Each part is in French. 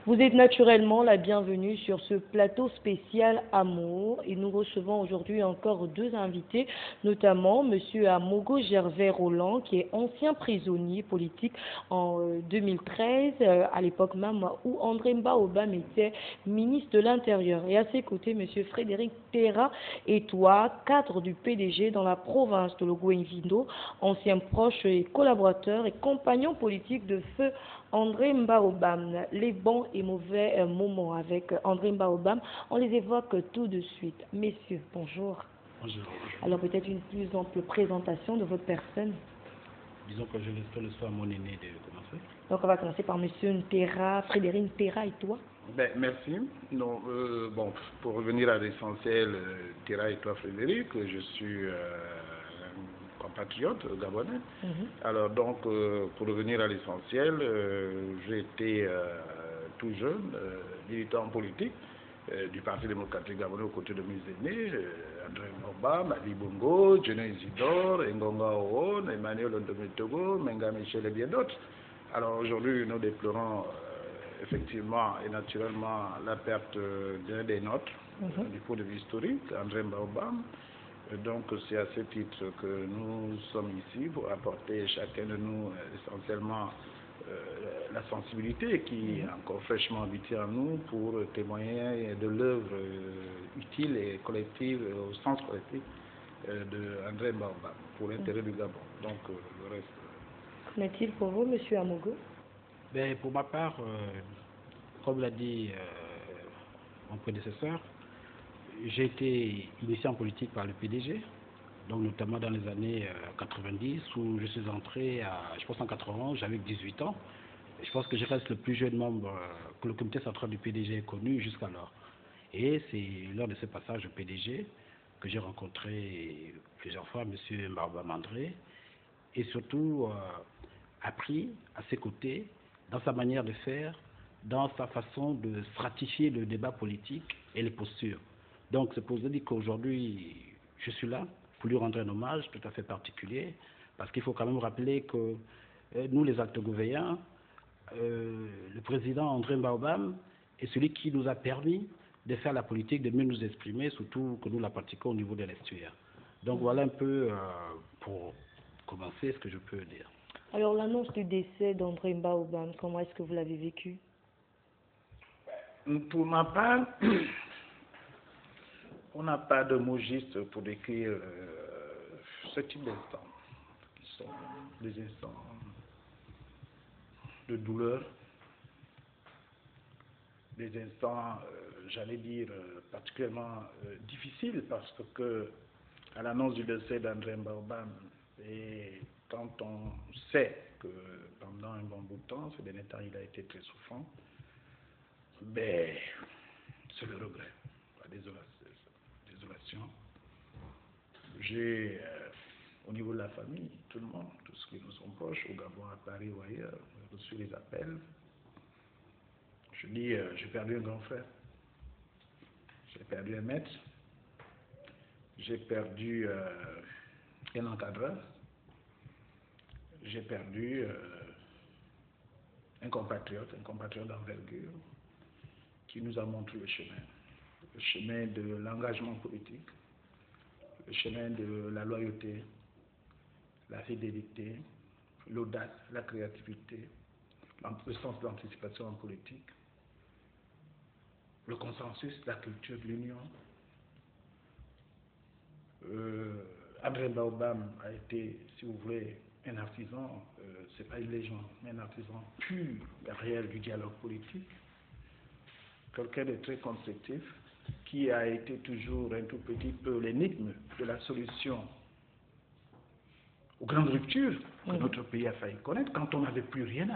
Vous êtes naturellement la bienvenue sur ce plateau spécial Amour et nous recevons aujourd'hui encore deux invités, notamment Monsieur Amogo Gervais Roland, qui est ancien prisonnier politique en 2013, à l'époque même où André Mbaobam était ministre de l'Intérieur. Et à ses côtés, Monsieur Frédéric Terra Etoua, cadre du PDG dans la province de Logo-Vindo, ancien proche et collaborateur et compagnon politique de feu André Mbaobam. Les bons et mauvais moments avec André Mbaobam, on les évoque tout de suite. Messieurs, bonjour. Bonjour. Alors peut-être une plus ample présentation de votre personne. Disons que je laisse le soir à mon aîné de commencer. Donc on va commencer par Monsieur Ntera, Frédéric Ntera et toi. Merci. Non, bon, pour revenir à l'essentiel, Terra et toi Frédéric, je suis un compatriote gabonais. Alors donc, pour revenir à l'essentiel, j'ai été tout jeune militant politique du Parti démocratique gabonais aux côtés de mes aînés, André Mbaobam, Ali Bongo, Jené Isidore, Ngonga Oon, Emmanuel Ondometogo, Menga Michel et bien d'autres. Alors aujourd'hui, nous déplorons effectivement et naturellement la perte d'un des nôtres du point de vue historique, André Mbaobam. Donc c'est à ce titre que nous sommes ici pour apporter chacun de nous essentiellement la sensibilité qui est encore fraîchement habitée en nous pour témoigner de l'œuvre utile et collective, au sens collectif, de André Mbaobam pour l'intérêt du Gabon. Donc le reste. Qu'en est-il pour vous, Monsieur Amogo? Pour ma part, comme l'a dit mon prédécesseur, j'ai été initié en politique par le PDG, donc notamment dans les années 90, où je suis entré, je pense en 91, j'avais 18 ans. Et je pense que je reste le plus jeune membre que le comité central du PDG ait connu jusqu'alors. Et c'est lors de ce passage au PDG que j'ai rencontré plusieurs fois M. Mbaobam André, et surtout appris à ses côtés dans sa manière de faire, dans sa façon de stratifier le débat politique et les postures. Donc c'est pour vous dire qu'aujourd'hui, je suis là pour lui rendre un hommage tout à fait particulier, parce qu'il faut quand même rappeler que nous, les actes gouvernamentaux, le président André Mbaobam est celui qui nous a permis de faire la politique, de mieux nous exprimer, surtout que nous la pratiquons au niveau de l'estuaire. Donc voilà un peu pour commencer ce que je peux dire. Alors l'annonce du décès d'André Mbaobam, comment est-ce que vous l'avez vécu? Pour ma part, on n'a pas de mots justes pour décrire ce type d'instants, qui sont des instants de douleur, des instants, j'allais dire, particulièrement difficiles, parce que à l'annonce du décès d'André Mbaobam, et quand on sait que pendant un bon bout de temps, ces derniers temps, il a été très souffrant, c'est le regret, la désolation. J'ai, au niveau de la famille, tout le monde, tous ceux qui nous sont proches, au Gabon, à Paris ou ailleurs, j'ai reçu les appels. Je dis, j'ai perdu un grand frère, j'ai perdu un maître, j'ai perdu un encadreur, j'ai perdu un compatriote d'envergure qui nous a montré le chemin de l'engagement politique, le chemin de la loyauté, la fidélité, l'audace, la créativité, le sens de l'anticipation en politique, le consensus, la culture de l'union. André Mbaobam a été, si vous voulez, un artisan, c'est pas une légende, mais un artisan pur et réel du dialogue politique, quelqu'un de très constructif, qui a été toujours un tout petit peu l'énigme de la solution aux grandes ruptures que notre pays a failli connaître quand on n'avait plus rien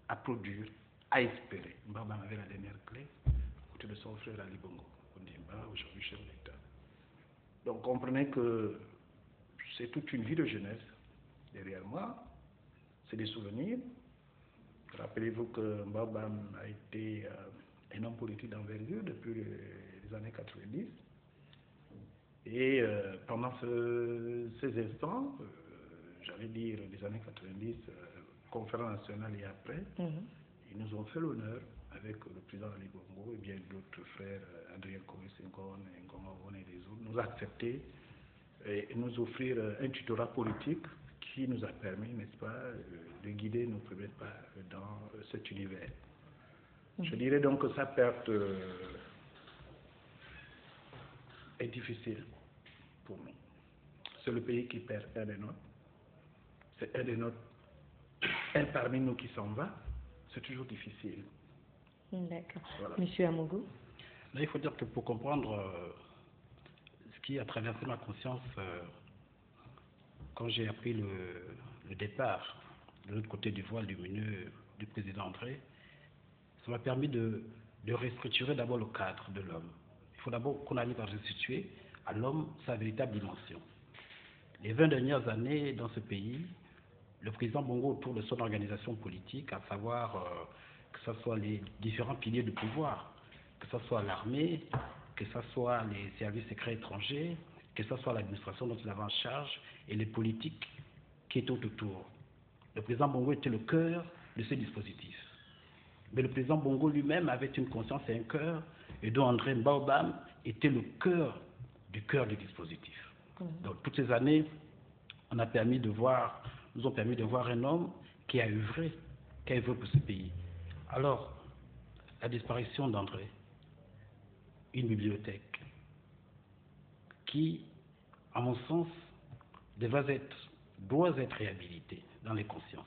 à produire, à espérer. Mbaobam avait la dernière clé, à côté de son frère Ali Bongo, Ondimba, aujourd'hui chef d'État. Donc comprenez que c'est toute une vie de jeunesse derrière moi, c'est des souvenirs. Rappelez-vous que Mbaobam a été un homme politique d'envergure depuis les années 90. Et pendant ces instants, j'allais dire les années 90, conférence nationale et après, ils nous ont fait l'honneur, avec le président Ali Bongo et bien d'autres frères, Adrien Koé-Senghor, Ngoma et les autres, nous accepter et nous offrir un tutorat politique qui nous a permis, n'est-ce pas, de guider nos premiers pas dans cet univers. Je dirais donc que sa perte est difficile pour nous. C'est le pays qui perd un des nôtres. C'est un des nôtres, un parmi nous qui s'en va. C'est toujours difficile. D'accord. Voilà. Monsieur Amogo? Là, il faut dire que pour comprendre ce qui a traversé ma conscience quand j'ai appris le départ de l'autre côté du voile lumineux du président André, ça m'a permis de restructurer d'abord le cadre de l'homme. Il faut d'abord qu'on arrive à restituer à l'homme sa véritable dimension. Les 20 dernières années dans ce pays, le président Bongo, autour de son organisation politique, à savoir que ce soit les différents piliers du pouvoir, que ce soit l'armée, que ce soit les services secrets étrangers, que ce soit l'administration dont il avait en charge et les politiques qui étaient autour. Le président Bongo était le cœur de ce dispositif. Mais le président Bongo lui-même avait une conscience et un cœur, et dont André Baobam était le cœur du dispositif. Donc toutes ces années, nous ont permis de voir un homme qui a œuvré pour ce pays. Alors, la disparition d'André, une bibliothèque qui, à mon sens, doit être réhabilitée dans les consciences.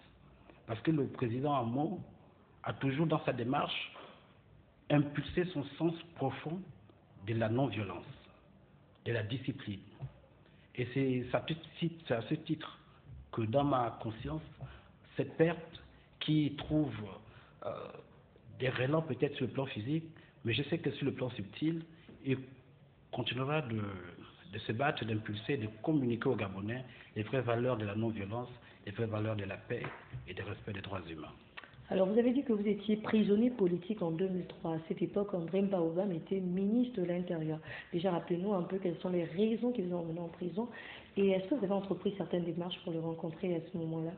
Parce que le président Amo a toujours, dans sa démarche, impulsé son sens profond de la non-violence, de la discipline. Et c'est à ce titre que dans ma conscience, cette perte qui trouve des relents peut-être sur le plan physique, mais je sais que sur le plan subtil, il continuera de se battre, d'impulser, de communiquer aux Gabonais les vraies valeurs de la non-violence, les vraies valeurs de la paix et du respect des droits humains. Alors, vous avez dit que vous étiez prisonnier politique en 2003. À cette époque, André Baobam était ministre de l'Intérieur. Déjà, rappelez-nous un peu quelles sont les raisons qui vous ont emmené en prison et est-ce que vous avez entrepris certaines démarches pour le rencontrer à ce moment-là?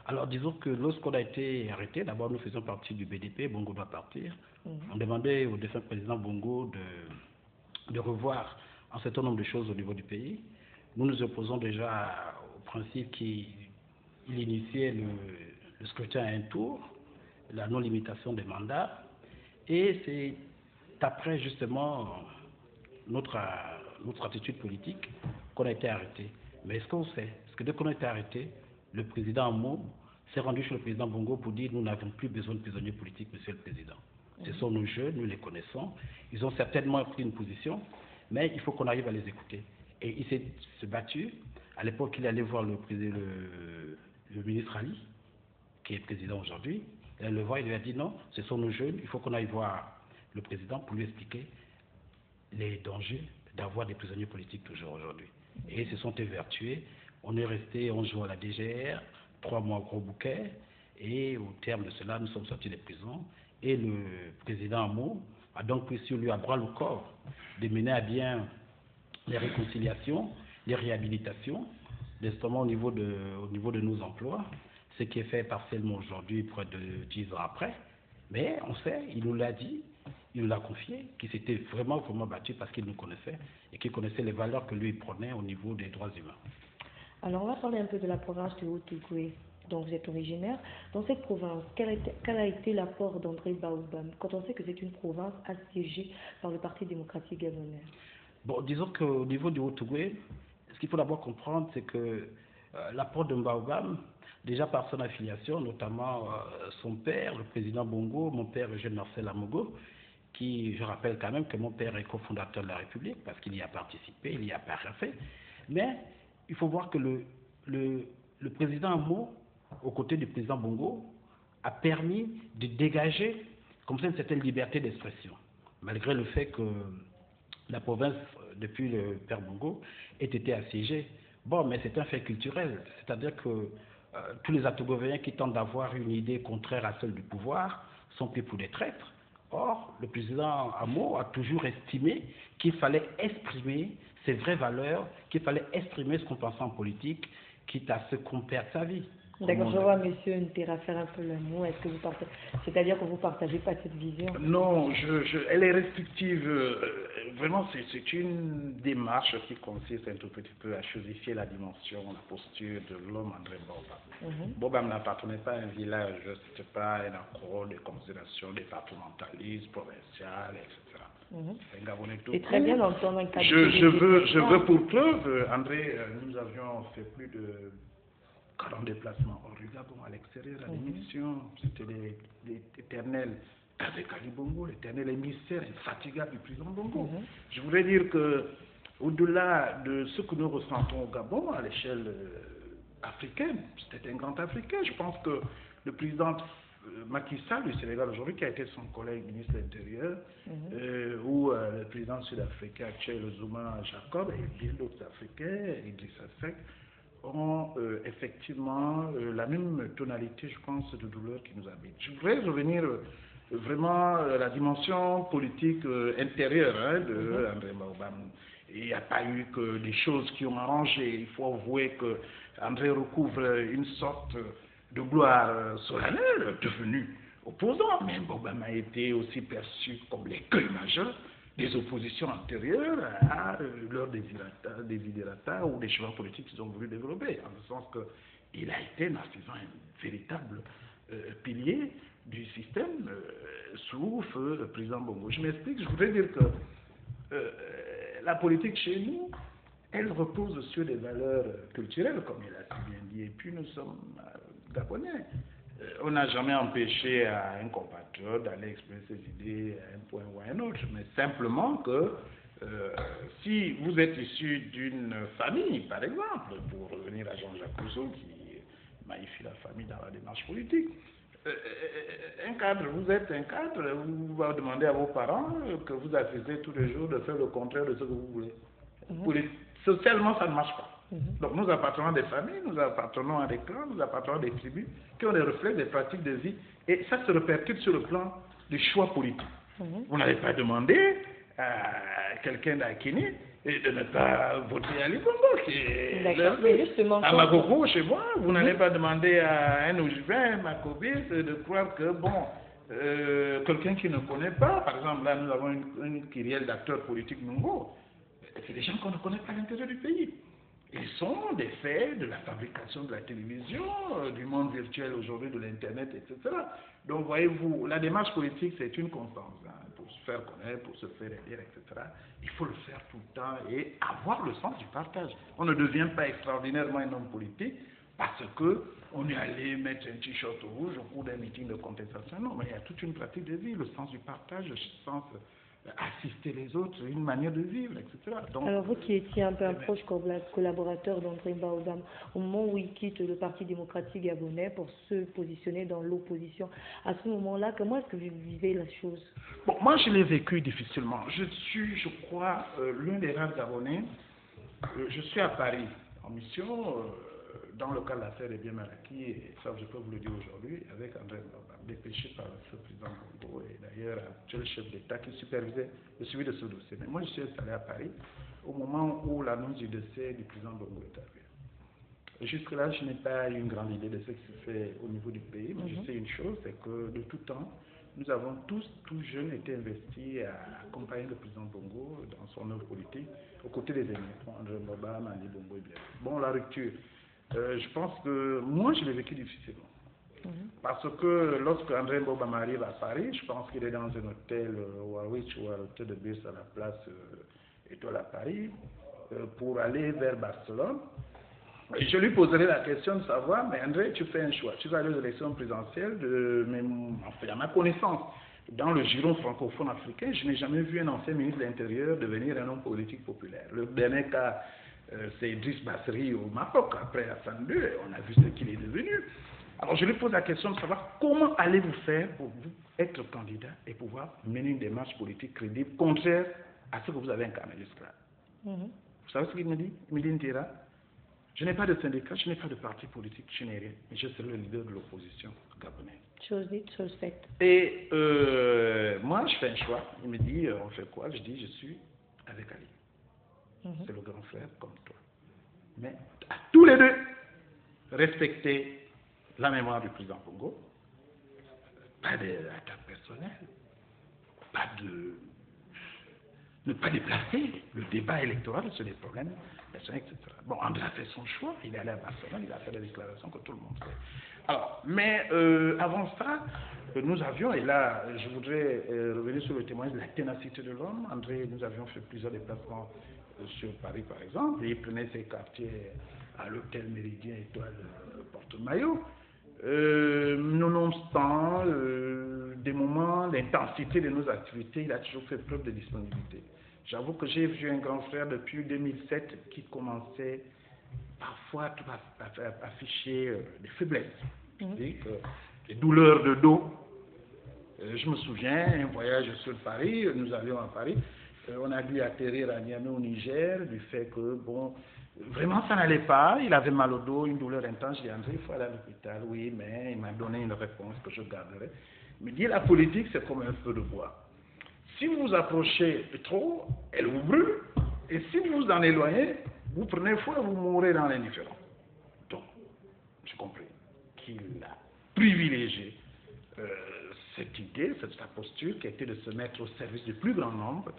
Alors, disons que lorsqu'on a été arrêté, d'abord nous faisions partie du BDP, Bongo doit partir. On demandait au défunt président Bongo de revoir un certain nombre de choses au niveau du pays. Nous nous opposons déjà au principe qu'il initiait le scrutin à un tour, la non-limitation des mandats, et c'est après justement notre attitude politique qu'on a été arrêté. Mais ce qu'on sait, c'est que dès qu'on a été arrêté, le président Amo s'est rendu chez le président Bongo pour dire nous n'avons plus besoin de prisonniers politiques, monsieur le président. Ce sont nos jeunes, nous les connaissons, ils ont certainement pris une position, mais il faut qu'on arrive à les écouter. Et il s'est battu. À l'époque, il allait voir le ministre Ali, qui est président aujourd'hui. Il le voit, il lui a dit non, ce sont nos jeunes, il faut qu'on aille voir le président pour lui expliquer les dangers d'avoir des prisonniers politiques toujours aujourd'hui. Et ils se sont évertués. On est resté 11 jours à la DGR, 3 mois au Gros Bouquet, et au terme de cela, nous sommes sortis des prisons. Et le président Amo a donc pris sur lui à bras le corps de mener à bien les réconciliations, les réhabilitations, justement au niveau de nos emplois, ce qui est fait partiellement aujourd'hui, près de 10 ans après. Mais on sait, il nous l'a dit, il nous l'a confié, qu'il s'était vraiment battu parce qu'il nous connaissait et qu'il connaissait les valeurs que lui prenait au niveau des droits humains. Alors on va parler un peu de la province de Haut-Ogooué, dont vous êtes originaire. Dans cette province, quel a été l'apport d'André Baobam, quand on sait que c'est une province assiégée par le Parti démocratique gabonais? Bon, disons qu'au niveau du Haut-Ogooué, ce qu'il faut d'abord comprendre, c'est que l'apport de Baobam, déjà par son affiliation, notamment son père, le président Bongo, mon père Eugène Marcel Amogo, qui, je rappelle quand même que mon père est cofondateur de la République, parce qu'il y a participé, il y a paraffé. Mais il faut voir que le président Amo, aux côtés du président Bongo, a permis de dégager comme ça une certaine liberté d'expression, malgré le fait que la province, depuis le père Bongo, ait été assiégée. Bon, mais c'est un fait culturel, c'est-à-dire que tous les Atogovéens qui tentent d'avoir une idée contraire à celle du pouvoir sont pris pour des traîtres. Or, le président Amo a toujours estimé qu'il fallait exprimer ses vraies valeurs, qu'il fallait exprimer ce qu'on pensait en politique, quitte à ce qu'on perde sa vie. D'accord, je vois Monsieur Ntera faire un peu le mot. Est-ce que vous partagez, c'est-à-dire que vous ne partagez pas cette vision? Non, elle est restrictive. Vraiment, c'est une démarche qui consiste un tout petit peu à chosifier la dimension, la posture de l'homme André Bobam. Bobam n'appartenait pas à un village, ce n'était pas un accord de considération départementaliste, provincial, etc. C'est un Gabonais tout. C'est très bien d'entendre un cas je veux pour preuve, André, nous avions fait plus de 40 déplacements hors du Gabon, à l'extérieur, à l'émission. C'était l'éternel avec Ali Bongo, l'éternel émissaire infatigable du président Bongo. Je voudrais dire que, au-delà de ce que nous ressentons au Gabon, à l'échelle africaine, c'était un grand Africain. Je pense que le président Macky Sall du Sénégal aujourd'hui, qui a été son collègue ministre de l'Intérieur, ou le président sud-africain actuel, Zuma Jacob, et bien d'autres Africains, Idrissa Seck, ont effectivement la même tonalité, je pense, de douleur qui nous habite. Je voudrais revenir vraiment à la dimension politique intérieure de André Bobam. Il n'y a pas eu que des choses qui ont arrangé. Il faut avouer que André recouvre une sorte de gloire solennelle devenue opposant. Mais Bobam a été aussi perçu comme l'écueil majeur des oppositions antérieures à leur desiderata ou des chemins politiques qu'ils ont voulu développer, en ce sens qu'il a été narcissant un véritable pilier du système sous feu le président Bongo. Je m'explique, je voudrais dire que la politique chez nous, elle repose sur des valeurs culturelles, comme il a si bien dit, et puis nous sommes Gabonais. On n'a jamais empêché à un compatriote d'aller exprimer ses idées à un point ou à un autre, mais simplement que si vous êtes issu d'une famille, par exemple, pour revenir à Jean-Jacques Rousseau qui magnifie la famille dans la démarche politique, un cadre, vous êtes un cadre, vous va demander à vos parents que vous accusez tous les jours de faire le contraire de ce que vous voulez. Socialement, ça ne marche pas. Donc nous appartenons à des familles, nous appartenons à des clans, nous appartenons à des tribus qui ont des reflets des pratiques de vie et ça se répercute sur le plan du choix politique. Vous n'avez pas demandé à quelqu'un d'Akini de ne pas voter à Libongo qui est à Magogo chez moi. Vous n'allez pas demander à un Oujibin, Makobis de croire que quelqu'un qui ne connaît pas, par exemple là nous avons une kyrielle d'acteurs politiques nouveaux, c'est des gens qu'on ne connaît pas à l'intérieur du pays. Ils sont des faits de la fabrication de la télévision, du monde virtuel aujourd'hui, de l'Internet, etc. Donc, voyez-vous, la démarche politique, c'est une constance. Pour se faire connaître, pour se faire élire, etc. Il faut le faire tout le temps et avoir le sens du partage. On ne devient pas extraordinairement un homme politique parce qu'on est allé mettre un t-shirt rouge au cours d'un meeting de contestation. Non, mais il y a toute une pratique de vie, le sens du partage, le sens assister les autres, une manière de vivre, etc. Donc, alors vous qui étiez un peu un proche collaborateur d'André Bobam, au moment où il quitte le Parti démocratique gabonais pour se positionner dans l'opposition, à ce moment-là, comment est-ce que vous vivez la chose? Bon, moi je l'ai vécu difficilement. Je suis, je crois, l'un des rares Gabonais. Je suis à Paris en mission dans le cas de l'affaire des biens mal acquis, et ça je peux vous le dire aujourd'hui, avec André Bobam, dépêché par le président Bongo et d'ailleurs actuel chef d'État qui supervisait le suivi de ce dossier. Mais moi je suis installé à Paris au moment où l'annonce du décès du président Bongo est arrivée. Jusque-là, je n'ai pas une grande idée de ce qui se fait au niveau du pays, mais je sais une chose, c'est que de tout temps, nous avons tous jeunes, été investis à accompagner le président Bongo dans son œuvre politique, aux côtés des amis, André Bobam, Ali Bongo et bien. Bon, la rupture. Je pense que moi, je l'ai vécu difficilement. Parce que lorsque André Bobam arrive à Paris, je pense qu'il est dans un hôtel Warwick ou à l'hôtel de Bus à la place Étoile à Paris, pour aller vers Barcelone. Et je lui poserai la question de savoir, mais André, tu fais un choix. Tu vas aller aux élections présidentielles, à ma connaissance, dans le giron francophone africain, je n'ai jamais vu un ancien ministre de l'Intérieur devenir un homme politique populaire. Le dernier cas, c'est Idriss Basri au Maroc, après Hassan II, on a vu ce qu'il est devenu. Alors je lui pose la question de savoir comment allez-vous faire pour vous être candidat et pouvoir mener une démarche politique crédible, contraire à ce que vous avez incarné jusque-là. Vous savez ce qu'il me dit? Il me dit, Ntera, je n'ai pas de syndicat, je n'ai pas de parti politique, je n'ai rien, mais je serai le leader de l'opposition gabonaise. Chose dite, chose faite. Et moi, je fais un choix. Il me dit, on fait quoi? Je dis, je suis avec Ali. C'est le grand frère comme toi. Mais à tous les deux, respectez la mémoire du président Bongo, pas d'attaque personnelle, ne pas déplacer le débat électoral sur des problèmes personnels, etc. Bon, André a fait son choix, il est allé à Barcelone, il a fait des déclarations que tout le monde sait. Alors, mais avant ça, nous avions, et là, je voudrais revenir sur le témoignage de la ténacité de l'homme. André, nous avions fait plusieurs déplacements sur Paris, par exemple, et il prenait ses quartiers à l'hôtel Méridien Étoile Porte-Maillot. Nonobstant des moments d'intensité de nos activités, il a toujours fait preuve de disponibilité. J'avoue que j'ai vu un grand frère depuis 2007 qui commençait parfois à afficher des faiblesses, des douleurs de dos. Je me souviens, un voyage sur Paris, nous allions à Paris, on a dû atterrir à Niamey au Niger, du fait que, bon, vraiment ça n'allait pas, il avait mal au dos, une douleur intense. J'ai dit, André, il faut aller à l'hôpital. Oui, mais il m'a donné une réponse que je garderai. Il me dit, la politique, c'est comme un feu de bois. Si vous vous approchez trop, elle vous brûle. Et si vous vous en éloignez, vous prenez feu et vous mourrez dans l'indifférence. Donc, j'ai compris qu'il a privilégié cette idée, sa posture qui était de se mettre au service du plus grand nombre,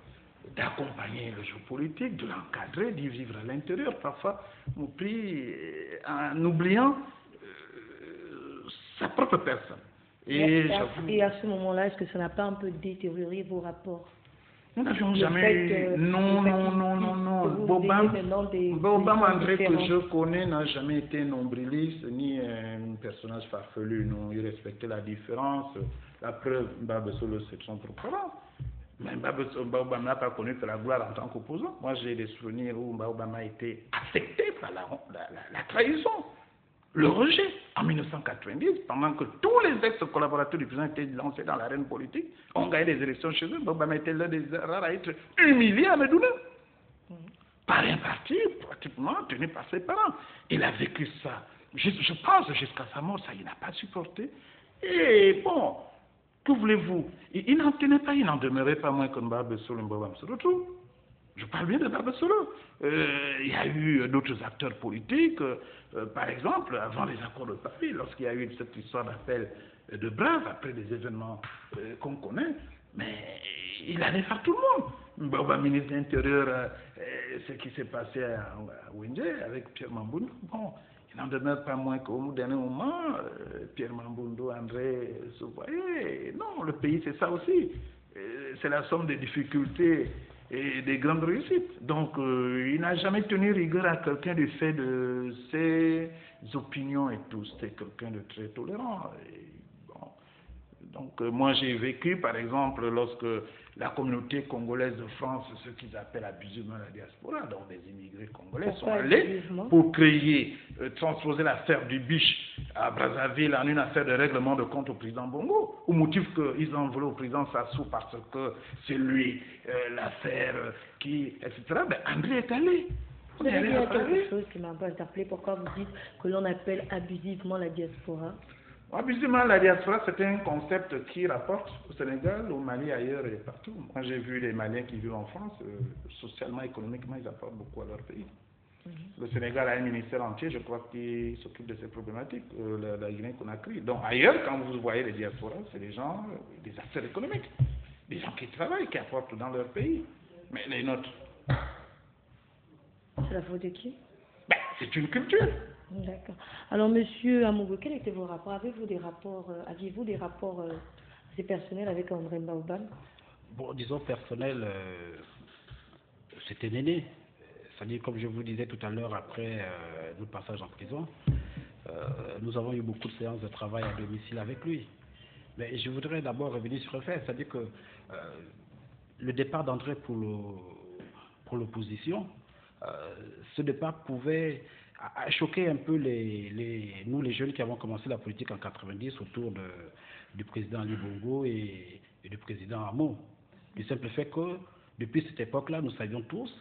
d'accompagner le jeu politique, de l'encadrer, d'y vivre à l'intérieur, parfois en oubliant sa propre personne. Et à ce moment-là, est-ce que ça n'a pas un peu détérioré vos rapports? Nous n'avions jamais eu... Non. Bobam André, que je connais, n'a jamais été nombriliste, ni un personnage farfelu. Non, il respectait la différence. La preuve, Mbaba Solo, c'est son propre rang. Mais Mbaba n'a pas connu que la gloire en tant qu'opposant. Moi, j'ai des souvenirs où Mbaba a été affecté par la trahison, le rejet en 1990, pendant que tous les ex-collaborateurs du président étaient lancés dans l'arène politique, on gagnait des élections chez eux. Mbaba était l'un des rares à être humilié à Medouna. Par un parti pratiquement tenu par ses parents. Il a vécu ça. Je pense jusqu'à sa mort, ça, il n'a pas supporté. Et bon, que voulez-vous? Il n'en tenait pas, il n'en demeurait pas moins que Mbaba Solo se retrouve. Je parle bien de Mbaba Solo. Il y a eu d'autres acteurs politiques, par exemple, avant les accords de Paris, lorsqu'il y a eu cette histoire d'appel de Brave, après des événements qu'on connaît, mais il allait faire tout le monde. Mbaba, ministre de l'Intérieur, ce qui s'est passé à Wendé avec Pierre Mamboundou, bon, il n'en demeure pas moins qu'au dernier moment, Pierre Mamboundou, André se voyaient. Non, le pays, c'est ça aussi. C'est la somme des difficultés et des grandes réussites. Donc, il n'a jamais tenu rigueur à quelqu'un du fait de ses opinions et tout. C'était quelqu'un de très tolérant. Et, bon. Donc, moi, j'ai vécu, par exemple, lorsque la communauté congolaise de France, ce qu'ils appellent abusivement la diaspora, donc des immigrés congolais, sont allés pour créer, transposer l'affaire du Biche à Brazzaville en une affaire de règlement de compte au président Bongo, au motif qu'ils en voulaient au président Sassou parce que c'est lui l'affaire qui, etc. Ben, André est allé. Vous avez dit quelque chose qui m'a un peu interpellé. Pourquoi vous dites que l'on appelle abusivement la diaspora? Abusivement, la diaspora, c'est un concept qui rapporte au Sénégal, au Mali, ailleurs et partout. Moi, j'ai vu les Maliens qui vivent en France, socialement, économiquement, ils apportent beaucoup à leur pays. Le Sénégal a un ministère entier, je crois, qui s'occupe de ces problématiques, la Guinée-Conakry. Donc, ailleurs, quand vous voyez les diasporas, c'est des gens, des acteurs économiques, des gens qui travaillent, qui apportent dans leur pays. Mais les nôtres. C'est la faute de qui? Ben, c'est une culture. D'accord. Alors, monsieur Amogo, quels étaient vos rapports? Aviez-vous des rapports assez personnels avec André Baobab? Bon, disons personnel, c'était Néné. C'est-à-dire, comme je vous disais tout à l'heure, après notre passage en prison, nous avons eu beaucoup de séances de travail à domicile avec lui. Mais je voudrais d'abord revenir sur le fait, c'est-à-dire que le départ d'André pour l'opposition, ce départ pouvait choquer un peu nous, les jeunes qui avons commencé la politique en 90 autour du président Ali Bongo et du président Amo. Du simple fait que, depuis cette époque-là, nous savions tous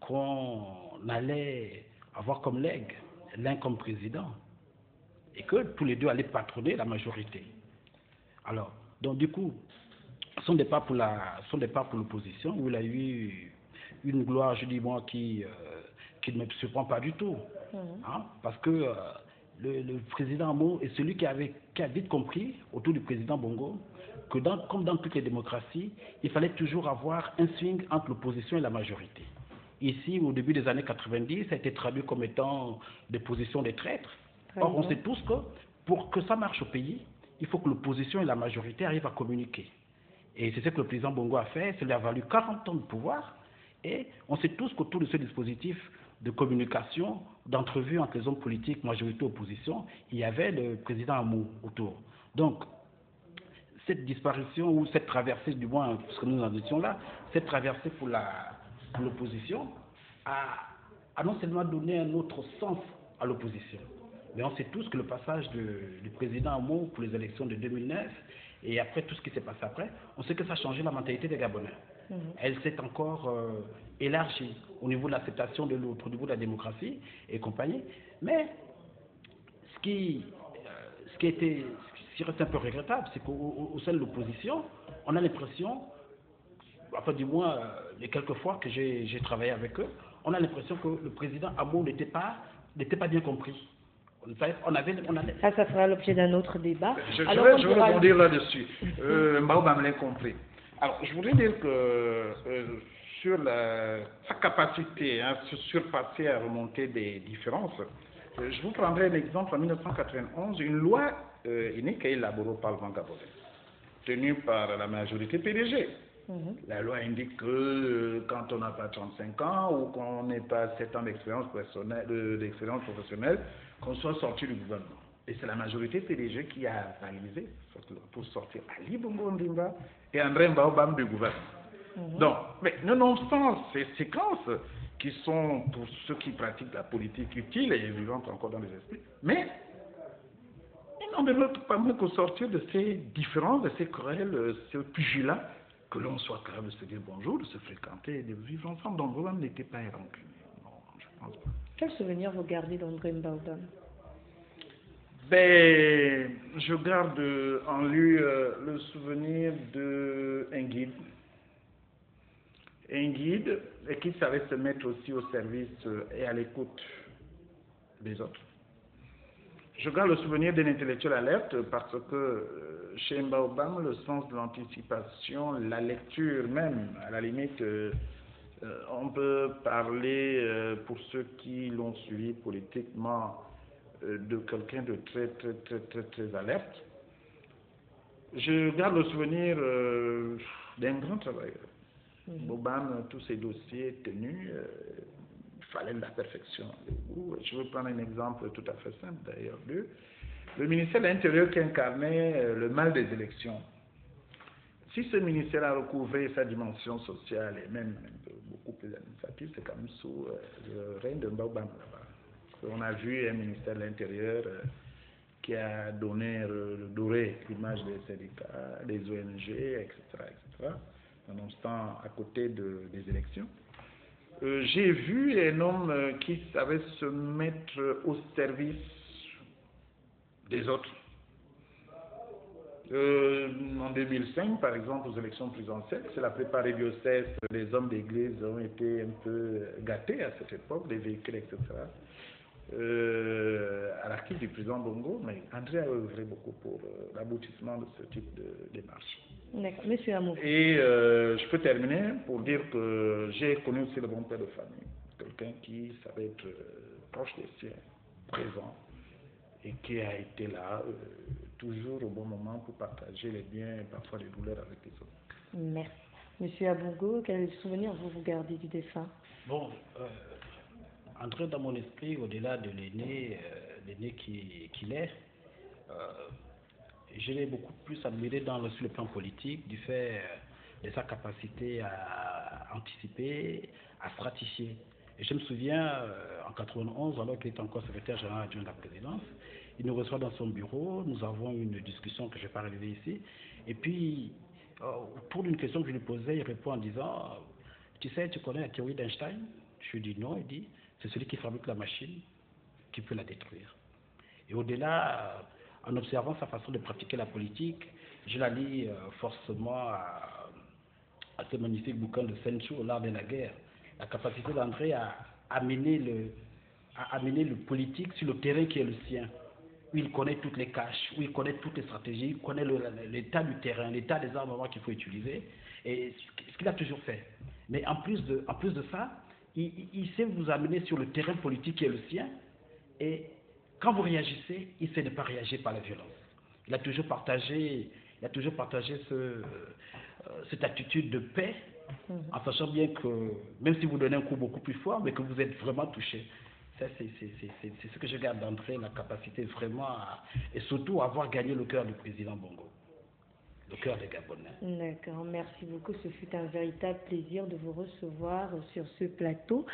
qu'on allait avoir comme legs l'un comme président et que tous les deux allaient patronner la majorité. Alors, donc du coup, son départ pour l'opposition, où il a eu une gloire, je dis moi, qui ne me surprend pas du tout. Hein, parce que le président Amo est celui qui a vite compris, autour du président Bongo, que comme dans toutes les démocraties, il fallait toujours avoir un swing entre l'opposition et la majorité. Ici, au début des années 90, ça a été traduit comme étant des positions des traîtres. Or, on sait tous que pour que ça marche au pays, il faut que l'opposition et la majorité arrivent à communiquer. Et c'est ce que le président Bongo a fait, ça lui a valu 40 ans de pouvoir, et on sait tous qu'autour de ce dispositif de communication, d'entrevue entre les hommes politiques, majorité, opposition, il y avait le président Amo autour. Donc, cette disparition, ou cette traversée, du moins, parce que nous en étions là, cette traversée pour l'opposition a non seulement donné un autre sens à l'opposition, mais on sait tous que le passage du président Amo pour les élections de 2009, et après tout ce qui s'est passé après, on sait que ça a changé la mentalité des Gabonais. Elle s'est encore élargie au niveau de l'acceptation de l'autre, au niveau de la démocratie et compagnie. Mais ce qui reste un peu regrettable, c'est qu'au sein de l'opposition, on a l'impression, enfin du moins les quelques fois que j'ai travaillé avec eux, on a l'impression que le président Amo n'était pas bien compris. Ça sera l'objet d'un autre débat. Je vais rebondir là-dessus. Mbaoba me l'a compris. Alors, je voudrais dire que sur sa capacité à se surpasser, à remonter des différences, je vous prendrai un exemple. En 1991, une loi est élaborée au Parlement gabonais, tenue par la majorité PDG. La loi indique que quand on n'a pas 35 ans ou qu'on n'ait pas 7 ans d'expérience professionnelle, qu'on soit sorti du gouvernement. Et c'est la majorité PDG qui a réalisé pour sortir Ali Bongo Ondimba et André Mbaobam du gouvernement. Donc, mais nonobstant ces séquences qui sont, pour ceux qui pratiquent la politique, utiles et vivantes encore dans les esprits, mais il n'en développe pas moins qu'au sortir de ces différences, de ces querelles, ce pugilat, que l'on soit capable de se dire bonjour, de se fréquenter, de vivre ensemble. Donc, Mbaobam n'était pas rancunier. Non, je pense pas. Quel souvenir vous gardez d'André Mbaobam? Ben, je garde en lui le souvenir d'un guide. Un guide qui savait se mettre aussi au service et à l'écoute des autres. Je garde le souvenir d'un intellectuel alerte parce que chez Mbaobam, le sens de l'anticipation, la lecture même, à la limite, on peut parler, pour ceux qui l'ont suivi politiquement, de quelqu'un de très alerte. Je garde le souvenir d'un grand travailleur. Mbaobam, tous ses dossiers tenus, il fallait de la perfection. Je vais prendre un exemple tout à fait simple d'ailleurs. Le ministère de l'Intérieur qui incarnait le mal des élections. Si ce ministère a recouvré sa dimension sociale et même beaucoup plus administrative, c'est quand même sous le règne de Mbaobam là-bas. On a vu un ministère de l'Intérieur qui a donné le doré l'image des syndicats, des ONG, etc. Nonobstant à côté des élections. J'ai vu un homme qui savait se mettre au service des autres. En 2005, par exemple, aux élections présidentielles, c'est la préparée diocèse, les hommes d'église ont été un peu gâtés à cette époque, des véhicules, etc. À l'acquis du président Bongo, mais André a œuvré beaucoup pour l'aboutissement de ce type de démarche. D'accord, monsieur Amo. Et je peux terminer pour dire que j'ai connu aussi le bon père de famille, quelqu'un qui savait être proche des siens, présent, et qui a été là toujours au bon moment pour partager les biens et parfois les douleurs avec les autres. Merci. Monsieur Abongo, quel souvenir vous gardez du défunt? Bon, André, dans mon esprit, au-delà de l'aîné qu'il est, je l'ai beaucoup plus admiré sur le plan politique du fait de sa capacité à anticiper, à stratifier. Et je me souviens, en 91, alors qu'il était encore secrétaire général adjoint de la présidence, il nous reçoit dans son bureau, nous avons une discussion que je n'ai pas révélée ici, et puis, autour d'une question que je lui posais, il répond en disant, tu sais, tu connais la théorie d'Einstein? Je lui dis non, il dit, c'est celui qui fabrique la machine qui peut la détruire. Et au-delà, en observant sa façon de pratiquer la politique, je la lis forcément à ce magnifique bouquin de Senchu, L'art de la guerre. La capacité d'André à amener le politique sur le terrain qui est le sien. où il connaît toutes les caches, où il connaît toutes les stratégies, il connaît l'état du terrain, l'état des armements qu'il faut utiliser, et ce qu'il a toujours fait. Mais en plus de ça, il sait vous amener sur le terrain politique qui est le sien, et quand vous réagissez, il sait ne pas réagir par la violence. Il a toujours partagé cette attitude de paix, en sachant bien que même si vous donnez un coup beaucoup plus fort, mais que vous êtes vraiment touché. Ça, c'est ce que je garde d'entrée, la capacité vraiment et surtout avoir gagné le cœur du président Bongo, le cœur des Gabonais. D'accord, merci beaucoup. Ce fut un véritable plaisir de vous recevoir sur ce plateau.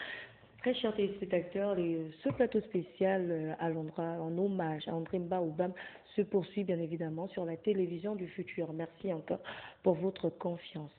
Très chers téléspectateurs, ce plateau spécial à Londres en hommage à André Mba Oubam se poursuit bien évidemment sur la télévision du futur. Merci encore pour votre confiance.